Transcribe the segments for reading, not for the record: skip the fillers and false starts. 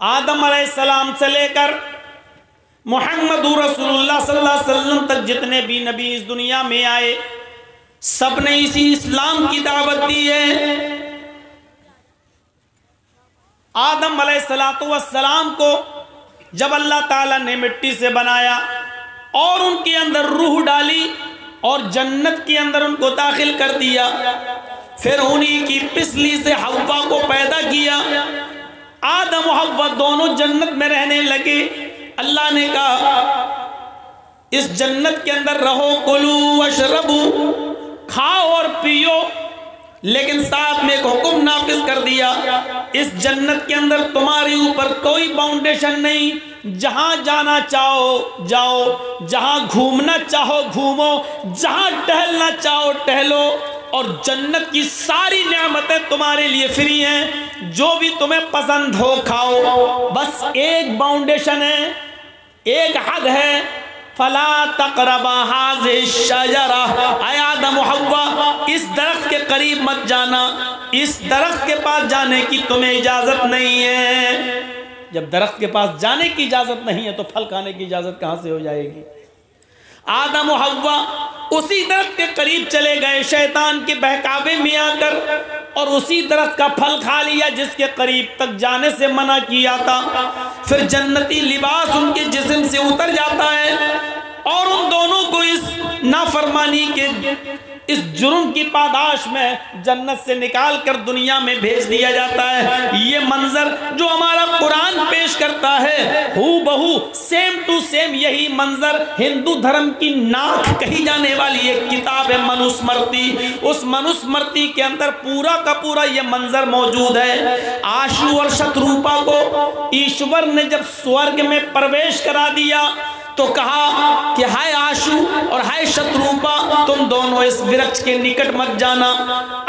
आदम अलैहिस्सलाम से लेकर मुहम्मद रसूलुल्लाह सल्लल्लाहु अलैहि वसल्लम तक जितने भी नबी इस दुनिया में आए, सब ने इसी इस्लाम की दावत दी है। आदम अलैहिस्सलाम को जब अल्लाह ताला ने मिट्टी से बनाया और उनके अंदर रूह डाली और जन्नत के अंदर उनको दाखिल कर दिया, फिर उन्हीं की पिसली से हव्वा को पैदा किया। आदम और हव्वा दोनों जन्नत में रहने लगे। अल्लाह ने कहा इस जन्नत के अंदर रहो, कुलू वशरबू, खाओ और पियो, लेकिन साथ में एक हुक्म नाफिज कर दिया, इस जन्नत के अंदर तुम्हारे ऊपर कोई बाउंडेशन नहीं, जहां जाना चाहो जाओ, जहां घूमना चाहो घूमो, जहां टहलना चाहो टहलो, और जन्नत की सारी नेमतें तुम्हारे लिए फ्री हैं, जो भी तुम्हें पसंद हो खाओ। बस एक बाउंडेशन है, एक हद है, फला तक़रबा हाज़िहि शजरा, ऐ आदम व हव्वा इस दरख्त के करीब मत जाना, इस दरख्त के पास जाने की तुम्हें इजाजत नहीं है। जब दरख्त के पास जाने की इजाजत नहीं है तो फल खाने की इजाजत कहां से हो जाएगी। आदम व हव्वा उसी दरख्त के करीब चले गए शैतान के बहकावे में आकर, और उसी दरख्त का फल खा लिया जिसके करीब तक जाने से मना किया था। फिर जन्नती लिबास उनके जिस्म से उतर जाता है और उन दोनों को इस नाफरमानी के इस जुर्म की पादाश में जन्नत से निकाल कर दुनिया में भेज दिया जाता है। ये मंजर जो हमारा कुरान पेश करता है, हू बहू सेम टू सेम यही मंजर हिंदू धर्म की नाक कही जाने वाली एक किताब है मनुस्मृति, उस मनुस्मृति के अंदर पूरा का पूरा ये मंजर मौजूद है। आशु और शत्रुपा को ईश्वर ने जब स्वर्ग में प्रवेश करा दिया तो कहा कि हाय आशु और हाय शत्रुपा, तुम दोनों इस वृक्ष के निकट मत जाना।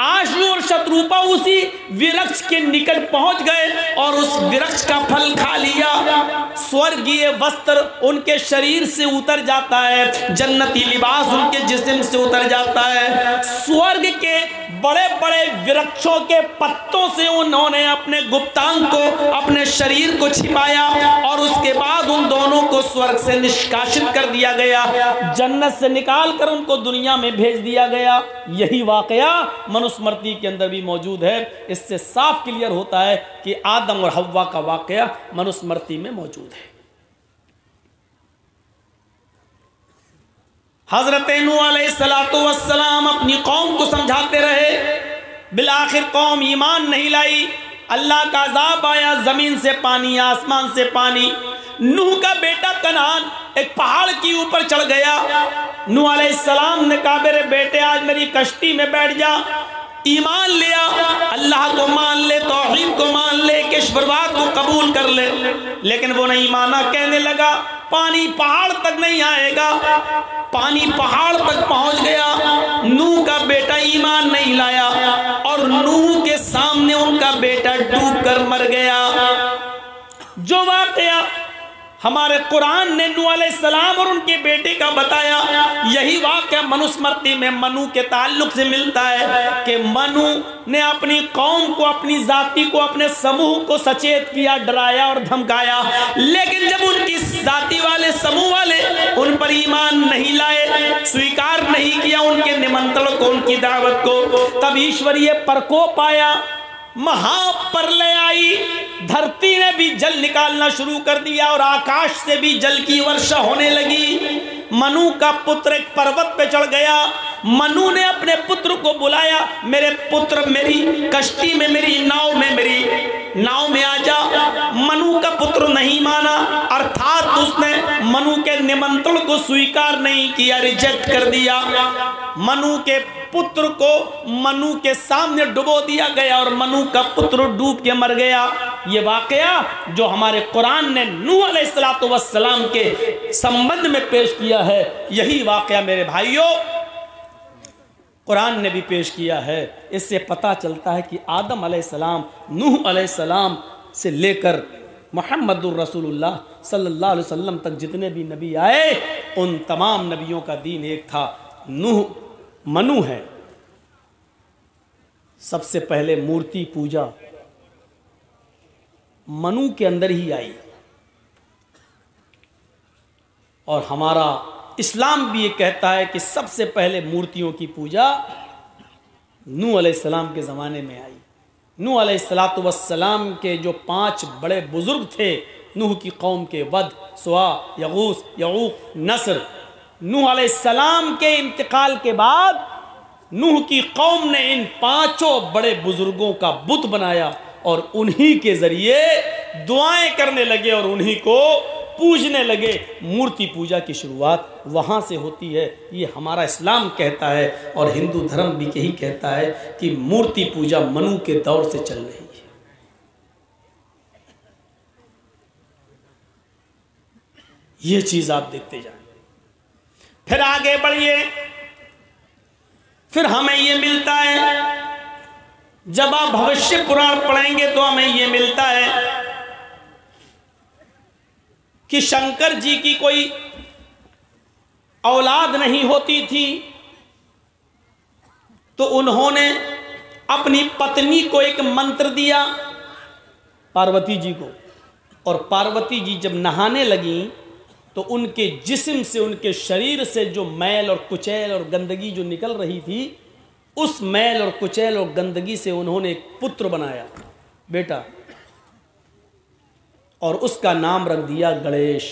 आशु और शत्रुपा उसी वृक्ष के निकट पहुंच गए और उस वृक्ष का फल खा लिया। स्वर्गीय वस्त्र उनके शरीर से उतर जाता है, जन्नती लिबास उनके जिस्म से उतर जाता है। स्वर्ग के बड़े बड़े वृक्षों के पत्तों से उन्होंने अपने गुप्तांग को, अपने शरीर को छिपाया, और उसके बाद उन दोनों को स्वर्ग से निष्कासित कर दिया गया, जन्नत से निकाल कर उनको दुनिया में भेज दिया गया। यही वाकया मनुस्मृति के अंदर भी मौजूद है। इससे साफ क्लियर होता है कि आदम और हव्वा का वाकया मनुस्मृति में मौजूद है। हजरत नूह अलैहिस्सलातु वस्सलाम अपनी कौम को समझाते रहे, बिलाखिर कौम ईमान नहीं लाई, अल्लाह का अज़ाब आया, जमीन से पानी, आसमान से पानी। नूह का बेटा कनान एक पहाड़ के ऊपर चढ़ गया। नूह अलैहिस्सलाम ने कहा मेरे बेटे आज मेरी कश्ती में बैठ जा, ईमान लिया, अल्लाह को मान ले, तौहीद को मान ले, ईश्वरवाद को कबूल कर ले, लेकिन वो नहीं माना। कहने लगा पानी पहाड़ तक नहीं आएगा। पानी पहाड़ तक पहुंच गया, नूह का बेटा ईमान नहीं लाया और नूह के सामने उनका बेटा डूब कर मर गया। जो वाकया हमारे कुरान ने नूह अलैहिस्सलाम और उनके बेटे का बताया, यही वाकया मनुस्मृति में मनु के ताल्लुक से मिलता है कि मनु ने अपनी कौम को, अपनी जाति को, अपने समूह को सचेत किया, डराया और धमकाया, लेकिन जब उनकी जाति वाले, समूह वाले उन पर ईमान नहीं लाए, स्वीकार नहीं किया उनके निमंत्रण को, उनकी दावत को, तब ईश्वरीय प्रकोप आया, महाप्रलय आई, धरती ने भी जल निकालना शुरू कर दिया और आकाश से भी जल की वर्षा होने लगी। मनु का पुत्र एक पर्वत पे चढ़ गया। मनु ने अपने पुत्र को बुलाया, मेरे पुत्र मेरी कश्ती में, मेरी नाव में, मेरी नाव में आ जा। मनु का पुत्र नहीं माना, अर्थात उसने मनु के निमंत्रण को स्वीकार नहीं किया, रिजेक्ट कर दिया। मनु के पुत्र को मनु के सामने डुबो दिया गया और मनु का पुत्र डूब के मर गया। ये वाकया जो हमारे कुरान ने नूह अलैहिस्सलातु वस्सलाम के संबंध में पेश किया है, यही वाकया मेरे भाइयों कुरान ने भी पेश किया है। इससे पता चलता है कि आदम अलैहिस्सलाम, नूह अलैहिस्सलाम से लेकर मुहम्मदुर रसूलुल्लाह सल्लल्लाहु अलैहि वसल्लम तक जितने भी नबी आए, उन तमाम नबियों का दीन एक था। नूह मनु है, सबसे पहले मूर्ति पूजा, मनु के अंदर ही आई। और हमारा इस्लाम भी ये कहता है कि सबसे पहले मूर्तियों की पूजा नूह अलैहिस्सलाम के ज़माने में आई। नूह अलैहिस्सलाम के जो 5 बड़े बुजुर्ग थे नूह की कौम के, वद, सुआ, यगूस, यऊक, नस्र, नूह अलैहिस्सलाम के इंतकाल के बाद नूह की कौम ने इन 5 बड़े बुजुर्गों का बुत बनाया और उन्हीं के ज़रिए दुआएं करने लगे और उन्हीं को पूजने लगे। मूर्ति पूजा की शुरुआत वहाँ से होती है, ये हमारा इस्लाम कहता है और हिंदू धर्म भी यही कहता है कि मूर्ति पूजा मनु के दौर से चल रही है। ये चीज आप देखते जाएं। फिर आगे बढ़िए, फिर हमें ये मिलता है, जब आप भविष्य पुराण पढ़ेंगे तो हमें ये मिलता है कि शंकर जी की कोई औलाद नहीं होती थी, तो उन्होंने अपनी पत्नी को एक मंत्र दिया पार्वती जी को, और पार्वती जी जब नहाने लगी तो उनके जिस्म से, उनके शरीर से जो मैल और कुचैल और गंदगी जो निकल रही थी, उस मैल और कुचैल और गंदगी से उन्होंने एक पुत्र बनाया, बेटा, और उसका नाम रख दिया गणेश।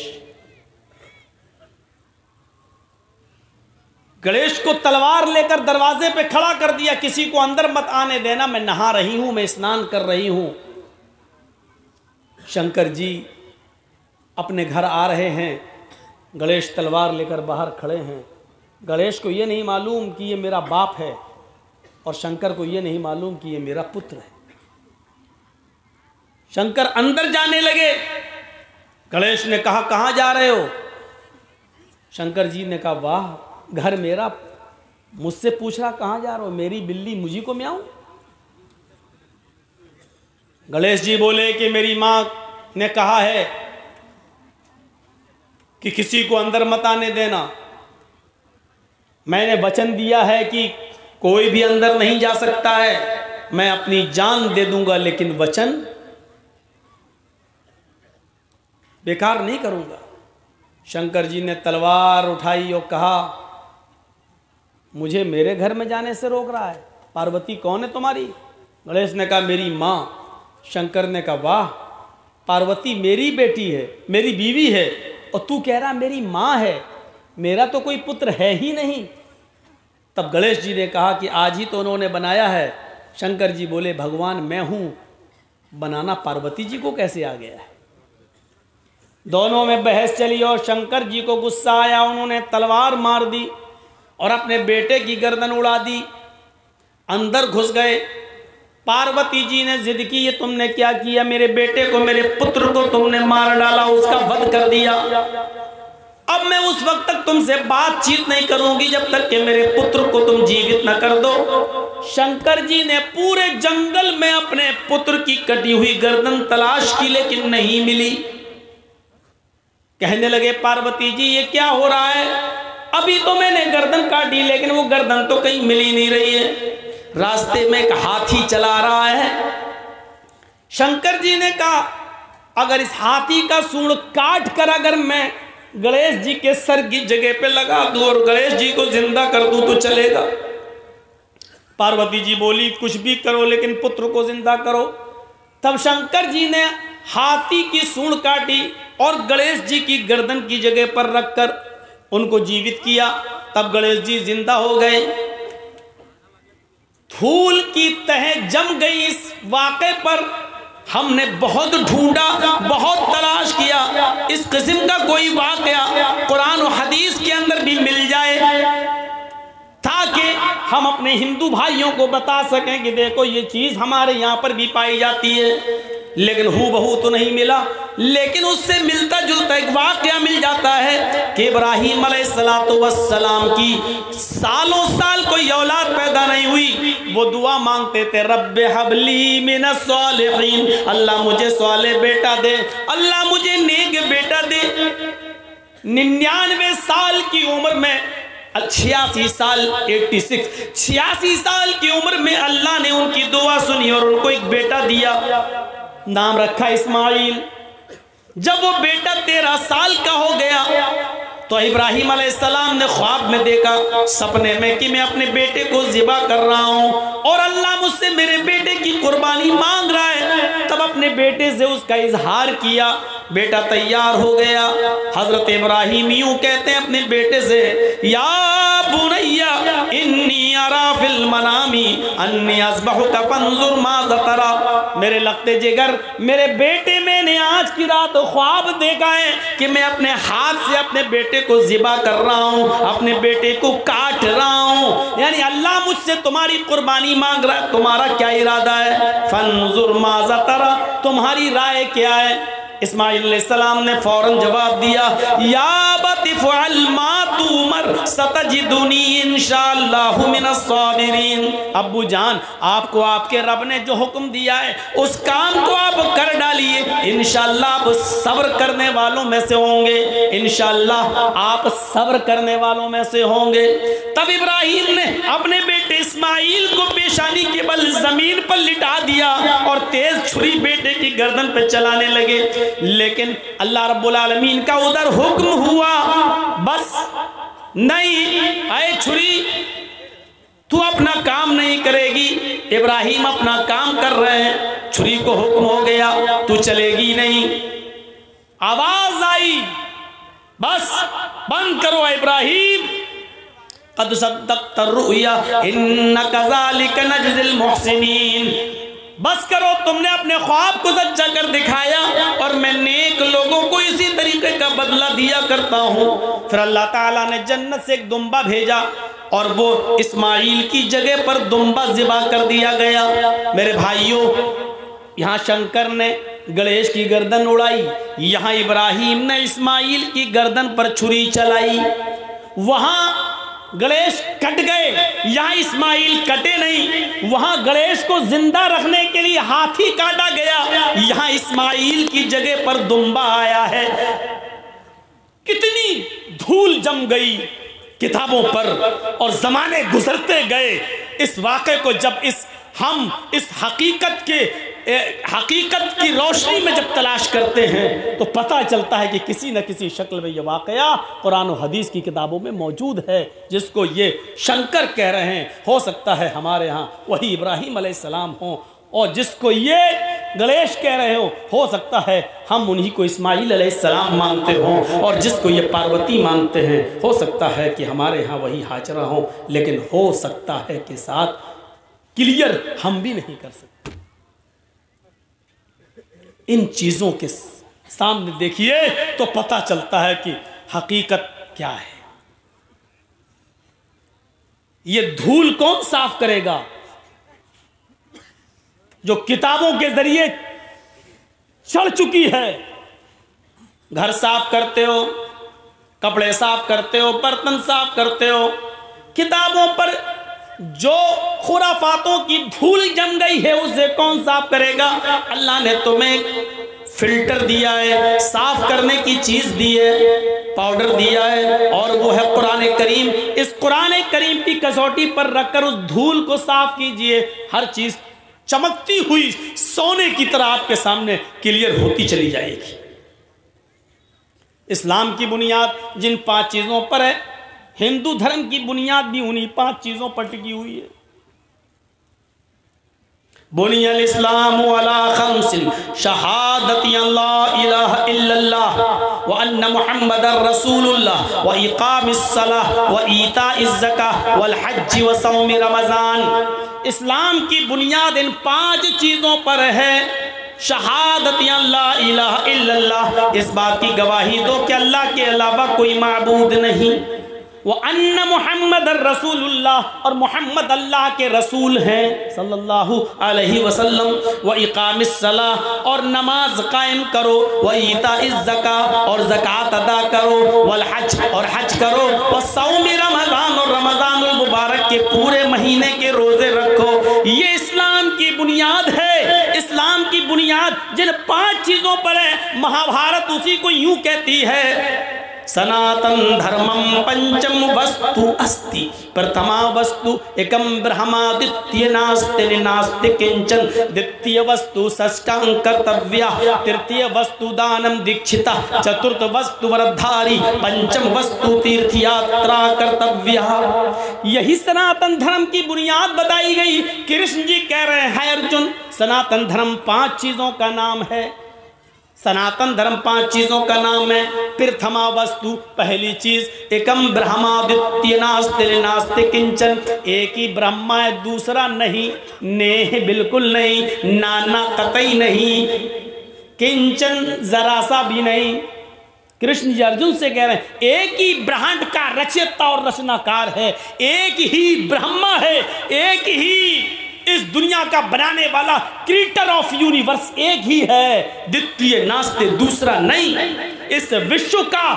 गणेश को तलवार लेकर दरवाजे पे खड़ा कर दिया, किसी को अंदर मत आने देना, मैं नहा रही हूं, मैं स्नान कर रही हूं। शंकर जी अपने घर आ रहे हैं, गणेश तलवार लेकर बाहर खड़े हैं। गणेश को ये नहीं मालूम कि ये मेरा बाप है और शंकर को ये नहीं मालूम कि ये मेरा पुत्र है। शंकर अंदर जाने लगे, गणेश ने कहा कहाँ जा रहे हो? शंकर जी ने कहा वाह, घर मेरा, मुझसे पूछ रहा कहाँ जा रहे हो, मेरी बिल्ली मुझी को म्याऊं? गणेश जी बोले कि मेरी माँ ने कहा है कि किसी को अंदर मत आने देना, मैंने वचन दिया है कि कोई भी अंदर नहीं जा सकता है, मैं अपनी जान दे दूंगा लेकिन वचन बेकार नहीं करूंगा। शंकर जी ने तलवार उठाई और कहा मुझे मेरे घर में जाने से रोक रहा है, पार्वती कौन है तुम्हारी? गणेश ने कहा मेरी माँ। शंकर ने कहा वाह, पार्वती मेरी बेटी है, मेरी बीवी है, और तू कह रहा मेरी माँ है, मेरा तो कोई पुत्र है ही नहीं। तब गणेश जी ने कहा कि आज ही तो उन्होंने बनाया है। शंकर जी बोले भगवान मैं हूं, बनाना पार्वती जी को कैसे आ गया है? दोनों में बहस चली और शंकर जी को गुस्सा आया, उन्होंने तलवार मार दी और अपने बेटे की गर्दन उड़ा दी, अंदर घुस गए। पार्वती जी ने जिद की ये तुमने क्या किया, मेरे बेटे को, मेरे पुत्र को तुमने मार डाला, उसका वध कर दिया। अब मैं उस वक्त तक तुमसे बातचीत नहीं करूंगी जब तक कि मेरे पुत्र को तुम जीवित न कर दो। शंकर जी ने पूरे जंगल में अपने पुत्र की कटी हुई गर्दन तलाश की लेकिन नहीं मिली। कहने लगे पार्वती जी ये क्या हो रहा है, अभी तो मैंने गर्दन काटी लेकिन वो गर्दन तो कहीं मिल ही नहीं रही है, रास्ते में एक हाथी चला रहा है। शंकर जी ने कहा अगर इस हाथी का सूंड काट कर अगर मैं गणेश जी के सर की जगह पे लगा दूं और गणेश जी को जिंदा कर दूं तो चलेगा? पार्वती जी बोली कुछ भी करो लेकिन पुत्र को जिंदा करो। तब शंकर जी ने हाथी की सूंड काटी और गणेश जी की गर्दन की जगह पर रखकर उनको जीवित किया। तब गणेश जी जिंदा हो गए। धूल की तह जम गई इस वाक़े पर। हमने बहुत ढूंढा, बहुत तलाश किया, इस किस्म का कोई वाक़या कुरान और हदीस के अंदर भी मिल जाए ताकि हम अपने हिंदू भाइयों को बता सकें कि देखो ये चीज़ हमारे यहाँ पर भी पाई जाती है। लेकिन हूबहू तो नहीं मिला, लेकिन उससे मिलता जुलता एक वाक़या मिल जाता है कि इब्राहीम अलैहिस्सलाम की सालों साल कोई औलाद पैदा नहीं हुई, वो दुआ मांगते थे रब्बे हबली मिनस सालिहीन, अल्लाह मुझे साले बेटा दे, अल्लाह मुझे नेक बेटा दे। 99 साल की उम्र में 86 साल 86 साल की उम्र में अल्लाह ने उनकी दुआ सुनी और उनको एक बेटा दिया। नाम रखा इस्माइल। जब वो बेटा 13 साल का हो गया तो इब्राहिम अलैहिस्सलाम ने ख्वाब में देखा, सपने में, कि मैं अपने बेटे को ज़िबा कर रहा हूँ और अल्लाह मुझसे मेरे बेटे की कुर्बानी मांग रहा है। तब अपने बेटे से उसका इजहार किया, बेटा तैयार हो गया। हजरत इब्राहिम यूं कहते हैं अपने बेटे से, या बुनैया इन्नी अरा फिल मनामी अन्नी अज़बहुका फंजुर माज़ा तरा। मेरे लगते जिगर, मेरे बेटे, मैंने आज की रात ख्वाब देखा है कि मैं अपने हाथ से अपने बेटे को ज़िबा कर रहा हूँ, अपने बेटे को काट रहा हूँ। यानी अल्लाह मुझसे तुम्हारी कुर्बानी मांग रहा है, तुम्हारा क्या इरादा है? फंजुर माज़ा तरा, तुम्हारी राय क्या है? इस्माइल अलैहिस्सलाम ने फौरन जवाब दिया, या अबति फ़अल मा तुमर सतजिदुनी इंशाअल्लाहु मिनस साबिरीन। अब्बू जान, आपको आपके रब ने जो हुक्म दिया है उस काम को आप कर डालिए, इंशाअल्लाह आप सब्र करने वालों में से होंगे, इंशाअल्लाह आप सब्र करने वालों में से होंगे। तब इब्राहिम ने अपने बेटे इस्माइल को पेशानी के बल जमीन पर लिटा दिया और तेज छुरी बेटे की गर्दन पर चलाने लगे। लेकिन अल्लाह रब्बुल आलमीन का उधर हुक्म हुआ, बस नहीं, आए छुरी, तू अपना काम नहीं करेगी। इब्राहिम अपना काम कर रहे हैं, छुरी को हुक्म हो गया, तू चलेगी नहीं। आवाज आई, बस बंद करो इब्राहिम, कद सद्दक़्ता रुया इन्ना कज़ालिका नजज़िल मुहसिनीन। बस करो, तुमने अपने ख्वाब को सच्चा कर दिखाया और मैं नेक लोगों को इसी तरीके का बदला दिया करता हूँ। फिर अल्लाह ताला ने जन्नत से एक दुम्बा भेजा और वो इस्माइल की जगह पर दुम्बा ज़िबा कर दिया गया। मेरे भाइयों, यहाँ शंकर ने गणेश की गर्दन उड़ाई, यहाँ इब्राहिम ने इस्माइल की गर्दन पर छुरी चलाई। वहाँ गणेश कट गए, यहाँ इस्माइल कटे नहीं। वहां गणेश को जिंदा रखने के लिए हाथी काटा गया, यहाँ इस्माइल की जगह पर दुम्बा आया है। कितनी धूल जम गई किताबों पर और जमाने गुजरते गए। इस वाक़े को जब हम इस हकीकत की रोशनी में जब तलाश करते हैं तो पता चलता है कि किसी न किसी शक्ल में ये वाक़या कुरान और हदीस की किताबों में मौजूद है, जिसको ये शंकर कह रहे हैं। हो सकता है हमारे यहाँ वही इब्राहिम अलैहिस्सलाम हो, और जिसको ये गणेश कह रहे हो सकता है हम उन्हीं को इस्माइल अलैहिस्सलाम मानते हों, और जिसको ये पार्वती मानते हैं हो सकता है कि हमारे यहाँ वही हाजरा हो। लेकिन हो सकता है कि साथ क्लियर हम भी नहीं कर सकते। इन चीजों के सामने देखिए तो पता चलता है कि हकीकत क्या है। ये धूल कौन साफ करेगा? जो किताबों के जरिए चढ़ चुकी है। घर साफ करते हो, कपड़े साफ करते हो, बर्तन साफ करते हो, किताबों पर जो खुराफातों की धूल जम गई है उसे कौन साफ करेगा? अल्लाह ने तुम्हें फिल्टर दिया है, साफ करने की चीज दी है, पाउडर दिया है, और वो है कुरान करीम। इस कुरान करीम की कसौटी पर रखकर उस धूल को साफ कीजिए। हर चीज चमकती हुई सोने की तरह आपके सामने क्लियर होती चली जाएगी। इस्लाम की बुनियाद जिन 5 चीजों पर है, हिंदू धर्म की बुनियाद भी उन्हीं 5 चीजों पर टिकी हुई है। बुनियल इस्लाम अला खम्सिन शहादती अल्ला इलाहा इल्लल्लाह व अन्ना मुहम्मदर रसूलुल्लाह व इकामिस सलाह व ईताइज ज़काह वल हज्ज व सौम रमज़ान। इस्लाम की बुनियाद इन 5 चीजों पर है। शहादती अल्ला इलाहा इल्लल्लाह, इस बात की गवाही दो कि अल्लाह के अलावा कोई माबूद नहीं। वो अन्ना मुहम्मद रसूलुल्लाह, और मोहम्मद अल्लाह के रसूल हैं सल्लल्लाहु अलैहि वसल्लम। व इकामिस सलाह, और नमाज कायम करो। व ईताइज ज़कात, और ज़कात अदा करो। वल हज, और हज करो। व सौम रमज़ान, और रमज़ानुल मुबारक के पूरे महीने के रोजे रखो। ये इस्लाम की बुनियाद है। इस्लाम की बुनियाद जिन 5 चीजों पर है, महाभारत उसी को यूं कहती है, सनातन धर्मम पंचम वस्तु अस्ति, प्रथमा वस्तु एकम ब्रह्मादित्य नास्ति नास्ति किंचन, द्वितीय वस्तु षष्ठांग कर्तव्या, तृतीय वस्तु दानम दीक्षिता, चतुर्थ वस्तु वरधारी, पंचम वस्तु तीर्थ यात्रा कर्तव्या। यही सनातन धर्म की बुनियाद बताई गई। कृष्ण जी कह रहे हैं अर्जुन, सनातन धर्म 5 चीजों का नाम है। सनातन धर्म 5 चीजों का नाम है। प्रथमा वस्तु, पहली चीज, एकम ब्रह्मादित्य नास्ति नास्ति किंचन, एक ही ब्रह्मा है, दूसरा नहीं, नेह बिल्कुल नहीं, नाना कतई नहीं, किंचन जरा सा भी नहीं। कृष्ण जी अर्जुन से कह रहे हैं एक ही ब्रह्मांड का रचयिता और रचनाकार है, एक ही ब्रह्मा है, एक ही इस दुनिया का बनाने वाला क्रिएटर ऑफ यूनिवर्स एक ही है, द्वितीय नास्ते दूसरा नहीं। इस विश्व का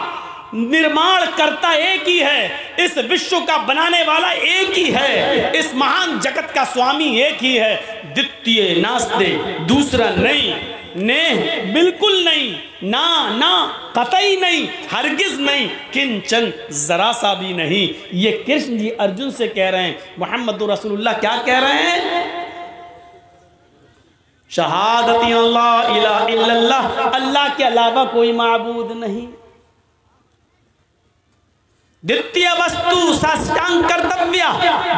निर्माण करता एक ही है, इस विश्व का बनाने वाला एक ही है, इस महान जगत का स्वामी एक ही है, द्वितीय नास्ते दूसरा नहीं, ने बिल्कुल नहीं, ना ना कतई नहीं, हरगिज नहीं, किंचन जरा सा भी नहीं। ये कृष्ण जी अर्जुन से कह रहे हैं। मोहम्मद रसूलुल्लाह क्या कह रहे हैं? शहादती अल्लाह इलाहा इल्लल्लाह, अल्लाह के अलावा कोई माबूद नहीं। द्वितीय वस्तु साष्टांग कर्तव्य,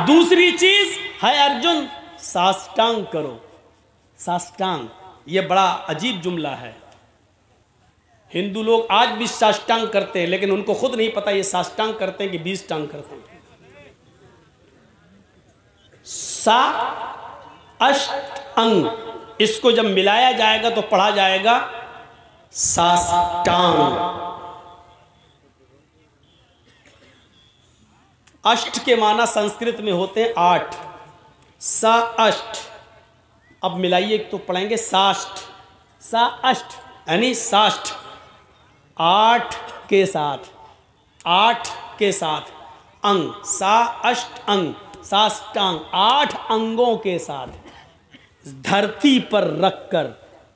दूसरी चीज है अर्जुन साष्टांग करो। साष्टांग ये बड़ा अजीब जुमला है। हिंदू लोग आज भी साष्टांग करते हैं, लेकिन उनको खुद नहीं पता ये साष्टांग करते हैं कि 20 टांग करते हैं। सा अष्ट अंग, इसको जब मिलाया जाएगा तो पढ़ा जाएगा साष्टांग। अष्ट के माना संस्कृत में होते हैं 8, सा अष्ट। अब मिलाइए तो पढ़ेंगे साष्ट, सा अष्ट यानी साष्ट, 8 के साथ, 8 के साथ अंग, सा अष्ट अंग, साष्टांग 8 अंगों के साथ धरती पर रखकर,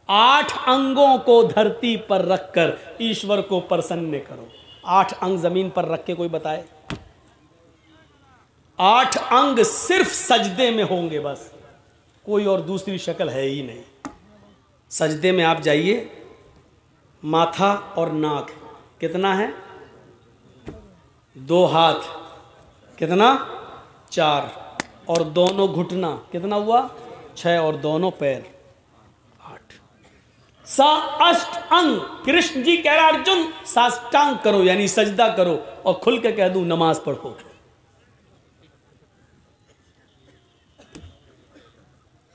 8 अंगों को धरती पर रखकर ईश्वर को प्रसन्न करो। 8 अंग जमीन पर रख के कोई बताए? 8 अंग सिर्फ सजदे में होंगे, बस कोई और दूसरी शक्ल है ही नहीं। सजदे में आप जाइए, माथा और नाक कितना है? 2 हाथ कितना? 4, और दोनों घुटना कितना हुआ? 6, और दोनों पैर 8। सा अष्ट अंग। कृष्ण जी कह रहा अर्जुन साष्टांग करो यानी सजदा करो, और खुल के कह दूं नमाज पढ़ो।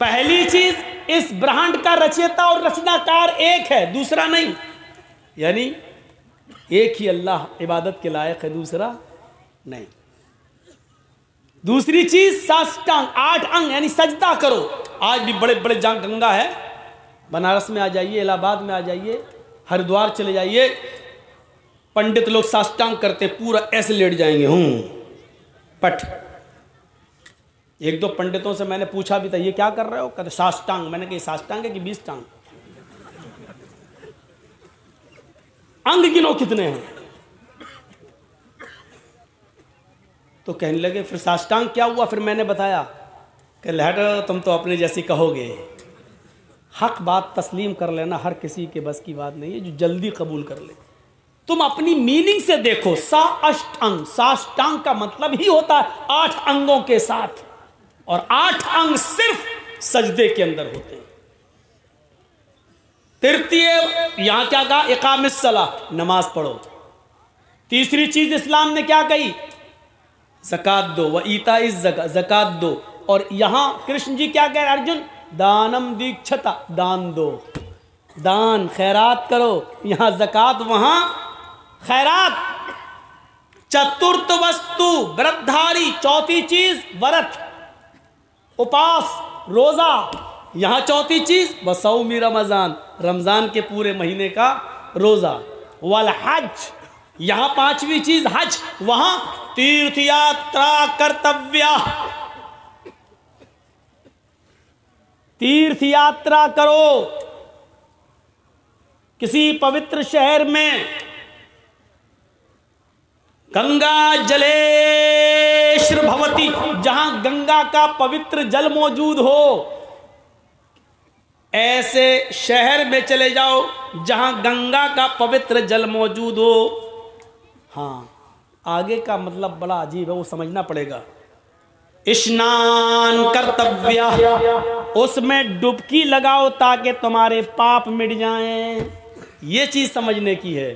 पहली चीज, इस ब्रह्मांड का रचयिता और रचनाकार एक है, दूसरा नहीं, यानी एक ही अल्लाह इबादत के लायक है, दूसरा नहीं। दूसरी चीज साष्टांग, 8 अंग यानी सजदा करो। आज भी बड़े बड़े गंगा है, बनारस में आ जाइए, इलाहाबाद में आ जाइए, हरिद्वार चले जाइए, पंडित लोग साष्टांग करते, पूरा ऐसे लेट जाएंगे, पट। 1-2 पंडितों से मैंने पूछा भी था ये क्या कर रहे हो? कहते साष्टांग। मैंने कहा साष्टांग है कि 20 टांग? अंग गिनो कितने हैं? तो कहने लगे फिर साष्टांग क्या हुआ? फिर मैंने बताया कि लहर तुम तो अपने जैसी कहोगे। हक बात तस्लीम कर लेना हर किसी के बस की बात नहीं है, जो जल्दी कबूल कर ले। तुम अपनी मीनिंग से देखो, सा अष्ट अंग, साष्टांग का मतलब ही होता है 8 अंगों के साथ, और 8 अंग सिर्फ सजदे के अंदर होते हैं। तृतीय यहां क्या कहा? इकामिस सलाह, नमाज पढ़ो। तीसरी चीज इस्लाम ने क्या कही? ज़कात दो, व ईता इस ज़कात दो। और यहां कृष्ण जी क्या कह रहे? अर्जुन दानम दीक्षता, दान दो, दान खैरात करो। यहां ज़कात, वहां खैरात। चतुर्थ वस्तु व्रतधारी, चौथी चीज व्रत, उपास, रोजा। यहां चौथी चीज वसौमी रमजान, रमजान के पूरे महीने का रोजा। वल हज, यहां 5वीं चीज हज, वहां तीर्थ यात्रा कर्तव्य, तीर्थ यात्रा करो। किसी पवित्र शहर में गंगा जलेश्वर भवती, जहां गंगा का पवित्र जल मौजूद हो, ऐसे शहर में चले जाओ जहां गंगा का पवित्र जल मौजूद हो। हाँ, आगे का मतलब बड़ा अजीब है, वो समझना पड़ेगा। स्नान कर्तव्य, उसमें डुबकी लगाओ ताकि तुम्हारे पाप मिट जाएं। ये चीज समझने की है।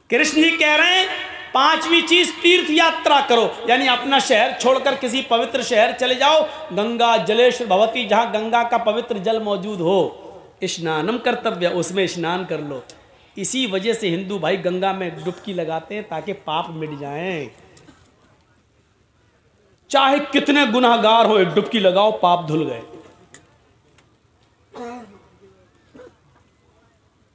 कृष्ण जी कह रहे हैं पांचवी चीज तीर्थ यात्रा करो, यानी अपना शहर छोड़कर किसी पवित्र शहर चले जाओ। गंगा जलेश्वर भवती, जहां गंगा का पवित्र जल मौजूद हो। स्नानम कर्तव्य, उसमें स्नान कर लो। इसी वजह से हिंदू भाई गंगा में डुबकी लगाते हैं ताकि पाप मिट जाएं। चाहे कितने गुनाहगार हो, एक डुबकी लगाओ, पाप धुल गए।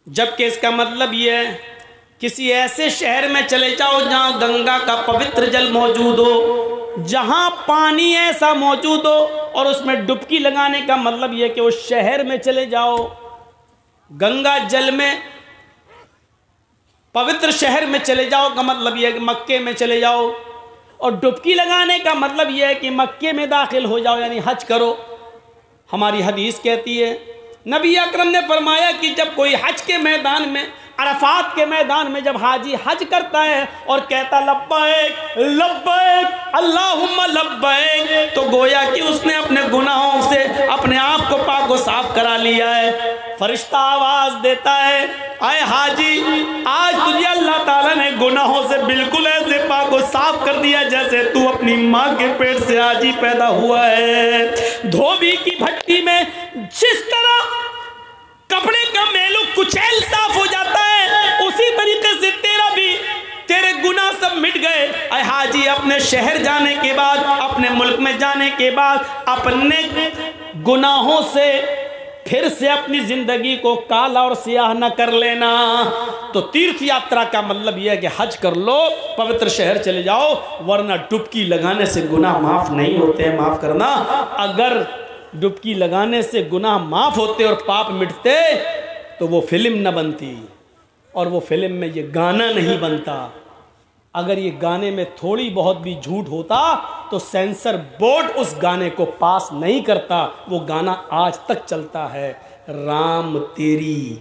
जबकि इसका मतलब यह है किसी ऐसे शहर में चले जाओ जहां गंगा का पवित्र जल मौजूद हो, जहां पानी ऐसा मौजूद हो, और उसमें डुबकी लगाने का मतलब यह कि उस शहर में चले जाओ, गंगा जल में पवित्र शहर में चले जाओ का मतलब यह है कि मक्के में चले जाओ, और डुबकी लगाने का मतलब यह है कि मक्के में दाखिल हो जाओ, यानी हज करो। हमारी हदीस कहती है, नबी अकरम ने फरमाया कि जब कोई हज के मैदान में, अरफात के मैदान में जब हाजी हज करता है और कहता लब्बैक लब्बैक अल्लाहुम्मा लब्बैक, तो गोया कि उसने अपने गुनाहों से अपने आप को पाक व साफ करा लिया है। फरिश्ता आवाज देता है, आए हाजी, आज तुझे अल्लाह ताला ने गुनाहों से बिल्कुल ऐसे पाक व साफ कर दिया जैसे तू अपनी माँ के पेट से आज ही पैदा हुआ है। धोबी की भट्टी में जिस तरह कपड़े का मेलू कुचैल साफ हो जाता है, उसी तरीके से तेरा भी, तेरे गुनाह सब मिट गए। अय हाजी, अपने शहर जाने के बाद, अपने मुल्क में जाने के बाद, अपने गुनाहों से फिर से अपनी जिंदगी को काला और सियाह न कर लेना। तो तीर्थ यात्रा का मतलब यह है कि हज कर लो, पवित्र शहर चले जाओ, वरना डुबकी लगाने से गुनाह माफ नहीं होते हैं। माफ करना, अगर डुबकी लगाने से गुनाह माफ होते और पाप मिटते तो वो फिल्म न बनती, और वो फिल्म में ये गाना नहीं बनता। अगर ये गाने में थोड़ी बहुत भी झूठ होता तो सेंसर बोर्ड उस गाने को पास नहीं करता। वो गाना आज तक चलता है, राम तेरी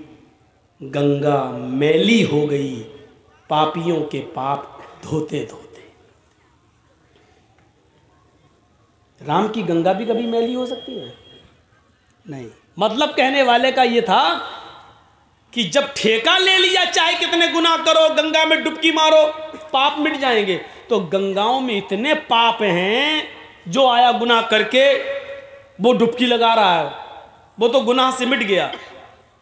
गंगा मैली हो गई, पापियों के पाप धोते धोते। राम की गंगा भी कभी मैली हो सकती है? नहीं। मतलब कहने वाले का ये था कि जब ठेका ले लिया, चाहे कितने गुनाह करो, गंगा में डुबकी मारो, पाप मिट जाएंगे। तो गंगाओं में इतने पाप हैं, जो आया गुनाह करके वो डुबकी लगा रहा है, वो तो गुनाह से मिट गया,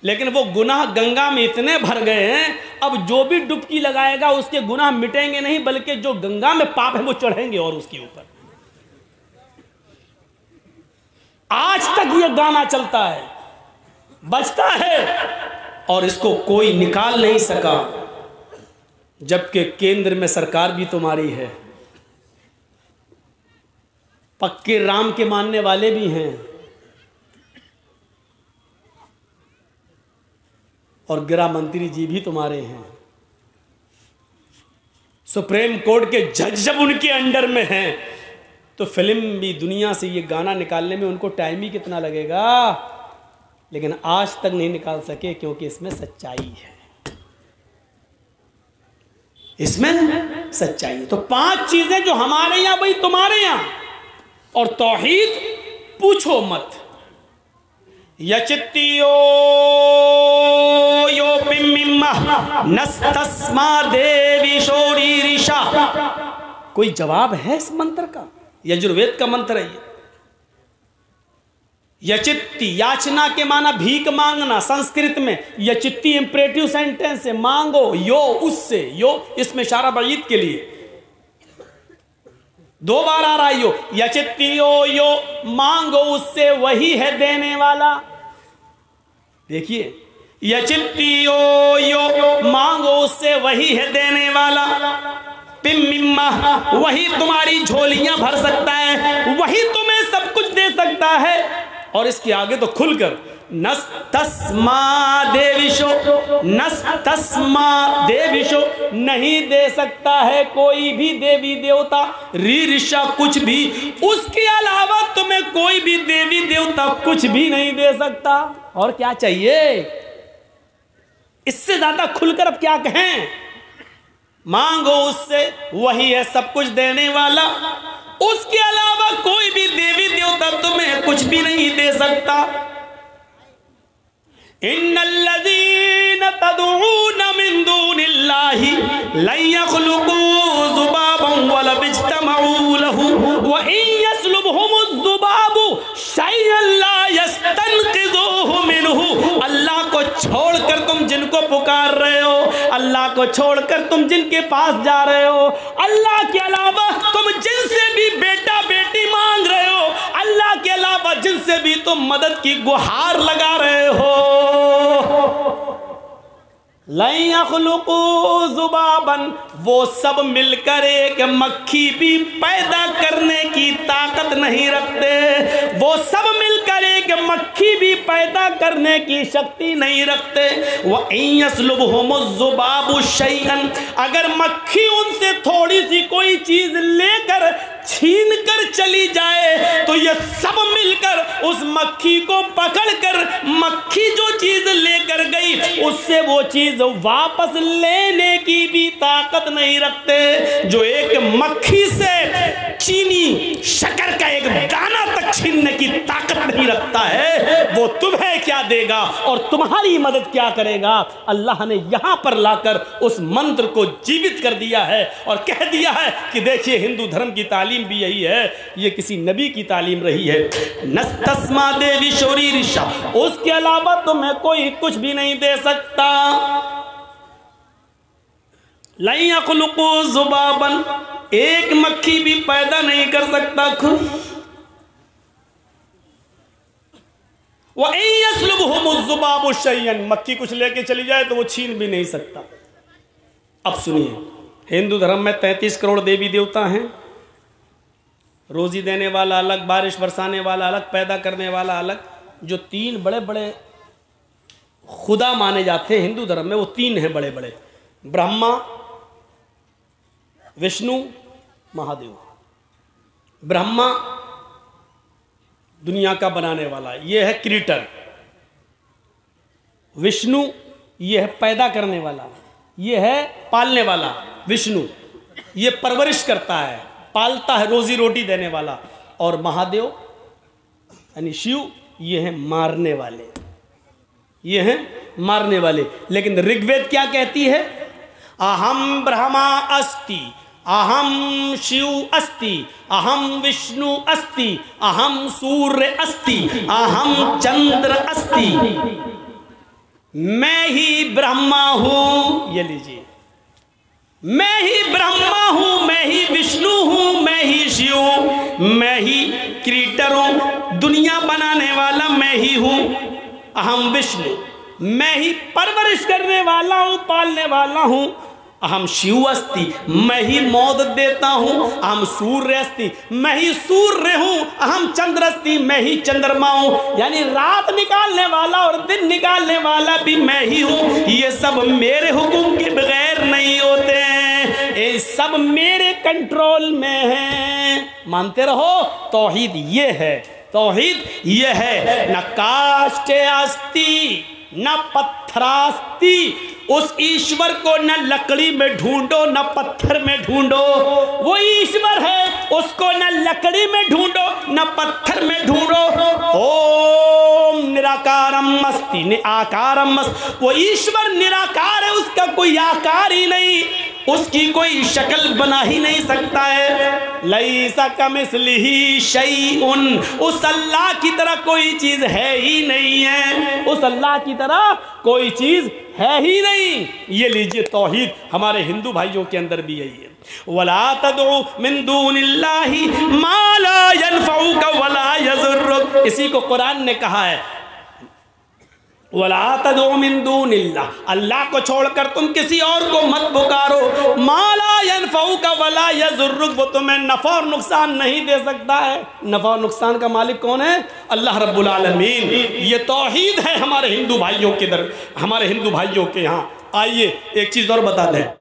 लेकिन वो गुनाह गंगा में इतने भर गए हैं, अब जो भी डुबकी लगाएगा उसके गुनाह मिटेंगे नहीं, बल्कि जो गंगा में पाप है वो चढ़ेंगे और उसके ऊपर। आज तक ये गाना चलता है, बजता है, और इसको कोई निकाल नहीं सका, जबकि केंद्र में सरकार भी तुम्हारी है, पक्के राम के मानने वाले भी हैं, और गृह मंत्री जी भी तुम्हारे हैं, सुप्रीम कोर्ट के जज जब उनके अंडर में हैं, तो फिल्म भी दुनिया से ये गाना निकालने में उनको टाइम ही कितना लगेगा, लेकिन आज तक नहीं निकाल सके, क्योंकि इसमें सच्चाई है, इसमें सच्चाई है। तो 5 चीजें जो हमारे यहां वही तुम्हारे यहां, और तौहीद पूछो मत। यचित्तियो यो पिम्मिम्मा नस्तस्मा देवी शोरीरिशा। कोई जवाब है इस मंत्र का? यजुर्वेद का मंत्र है ये। यचित्ती, याचना के माना भीख मांगना, संस्कृत में यचित्ती इंपरेटिव सेंटेंस है, मांगो, यो उससे, यो इसमें इशारा बईद के लिए 2 बार आ रहा है यो। यचित्ती यो मांगो उससे, वही है देने वाला। देखिए, यचित्ती यो मांगो उससे, वही है देने वाला। पिम्मिम्मा, वही तुम्हारी झोलियां भर सकता है, वही तुम्हें सब कुछ दे सकता है। और इसके आगे तो खुलकर नस्तस्मा देविशो, नस्तस्मा देविशो, नहीं दे सकता है कोई भी देवी देवता, रीरिशा कुछ भी, उसके अलावा तुम्हें कोई भी देवी देवता कुछ भी नहीं दे सकता। और क्या चाहिए? इससे ज्यादा खुलकर अब क्या कहें? मांगो उससे, वही है सब कुछ देने वाला, उसके अलावा कोई भी देवी देवता तुम्हें कुछ भी नहीं दे सकता। इन्नल्लज़ीना तदऊना मिन दूनिल्लाहि लन यख़्लुक़ू ज़ुबाबन वलौ इज्तमऊ लहू व इन यस्लुबहुमुज़्ज़ुबाबु शयअन ला यस्तनक़िज़ूहु मिनहु। अल्लाह को छोड़कर तुम जिनको पुकार रहे हो, अल्लाह को छोड़कर तुम जिनके पास जा रहे हो, अल्लाह के अलावा तुम जिनसे भी बेटा बेटी मांग रहे हो, अल्लाह के अलावा जिनसे भी तुम मदद की गुहार लगा रहे हो, लन यख़्लुक़ू ज़ुबाबन, वो सब मिलकर एक मक्खी भी पैदा करने की ताकत नहीं रखते, वो सब मिलकर एक मक्खी भी पैदा करने की शक्ति नहीं रखते। व इन यस्लुबहुमुज़्ज़ुबाबु शैअन, अगर मक्खी उनसे थोड़ी सी कोई चीज लेकर छीन कर चली जाए तो ये सब मिलकर उस मक्खी को पकड़कर, मक्खी जो चीज लेकर गई उससे वो चीज वापस लेने की भी ताकत नहीं रखते। जो एक मक्खी से चीनी शक्कर का एक दाना तक छीनने की ताकत नहीं रखता है, वो तुम्हें क्या देगा और तुम्हारी मदद क्या करेगा? अल्लाह ने यहां पर लाकर उस मंत्र को जीवित कर दिया है और कह दिया है कि देखिए हिंदू धर्म की तालीम भी यही है, ये किसी नबी की तालीम रही है। नस्तस्मा देवी शोरी ऋषा, उसके अलावा तुम्हें कोई कुछ भी नहीं दे सकता। लन यख़्लुक़ू ज़ुबाबन, एक मक्खी भी पैदा नहीं कर सकता खुद। व इन यस्लुबहुमुज़्ज़ुबाबु शैअन, मक्खी कुछ लेके चली जाए तो वो छीन भी नहीं सकता। अब सुनिए, हिंदू धर्म में 33 करोड़ देवी देवता हैं। रोजी देने वाला अलग, बारिश बरसाने वाला अलग, पैदा करने वाला अलग। जो 3 बड़े बड़े खुदा माने जाते हैं हिंदू धर्म में, वो 3 हैं बड़े बड़े, ब्रह्मा, विष्णु, महादेव। ब्रह्मा दुनिया का बनाने वाला, ये है क्रिएटर। विष्णु ये है पैदा करने वाला, ये है पालने वाला। विष्णु ये परवरिश करता है, पालता है, रोजी रोटी देने वाला। और महादेव यानी शिव ये है मारने वाले, ये हैं मारने वाले। लेकिन ऋग्वेद क्या कहती है? अहम ब्रह्मा अस्ति, अहम शिव अस्ति, अहम विष्णु अस्ति, अहम सूर्य अस्ति, अहम चंद्र अस्ति। मैं ही ब्रह्मा हूं, ये लीजिए, मैं ही ब्रह्मा हूं, मैं ही विष्णु हूं, मैं ही शिव हूं, मैं ही क्रिएटर हूं, दुनिया बनाने वाला मैं ही हूं। अहम विष्णु, मैं ही परवरिश करने वाला हूं, पालने वाला हूं। अहम शिव अस्ति, मैं ही मौत देता हूं। अहम सूर्य अस्ति, मैं ही सूर्य हूं। अहम चंद्र अस्ति, मैं ही चंद्रमा हूं। यानी रात निकालने वाला और दिन निकालने वाला भी मैं ही हूं। ये सब मेरे हुक्म के बगैर नहीं होते हैं, ये सब मेरे कंट्रोल में है। मानते रहो, तौहीद ये है, तौहीद ये है। न काष्ठे अस्ति न पत्थरास्ति, उस ईश्वर को न लकड़ी में ढूंढो न पत्थर में ढूंढो। वो ईश्वर है, उसको न लकड़ी में ढूंढो न पत्थर में ढूंढो। ओम निराकारम अस्ति निराकारम अस्ति, वो ईश्वर निराकार है, उसका कोई आकार ही नहीं, उसकी कोई शक्ल बना ही नहीं सकता है। लैसा कमिस्लिही शैउन, उस अल्लाह की तरह कोई चीज है ही नहीं है, उस अल्लाह की तरह कोई चीज है ही नहीं। ये लीजिए, तौहीद हमारे हिंदू भाइयों के अंदर भी यही है। वला तदउ मिन दूनिल्लाहि मा ला यनफउका वला यज़ुर्रुक, इसी को कुरान ने कहा है वला तदउ मिन दूनिल्लाह, अल्लाह को छोड़कर तुम किसी और को मत पुकारो। माला यनफउका वला यज़ुर्रुक, वो तुम्हें नफ़ा और नुकसान नहीं दे सकता है। नफ़ा और नुकसान का मालिक कौन है? अल्लाह रब्बुल आलमीन। ये तौहीद है हमारे हिंदू भाइयों के यहाँ। आइए एक चीज़ और बता दें।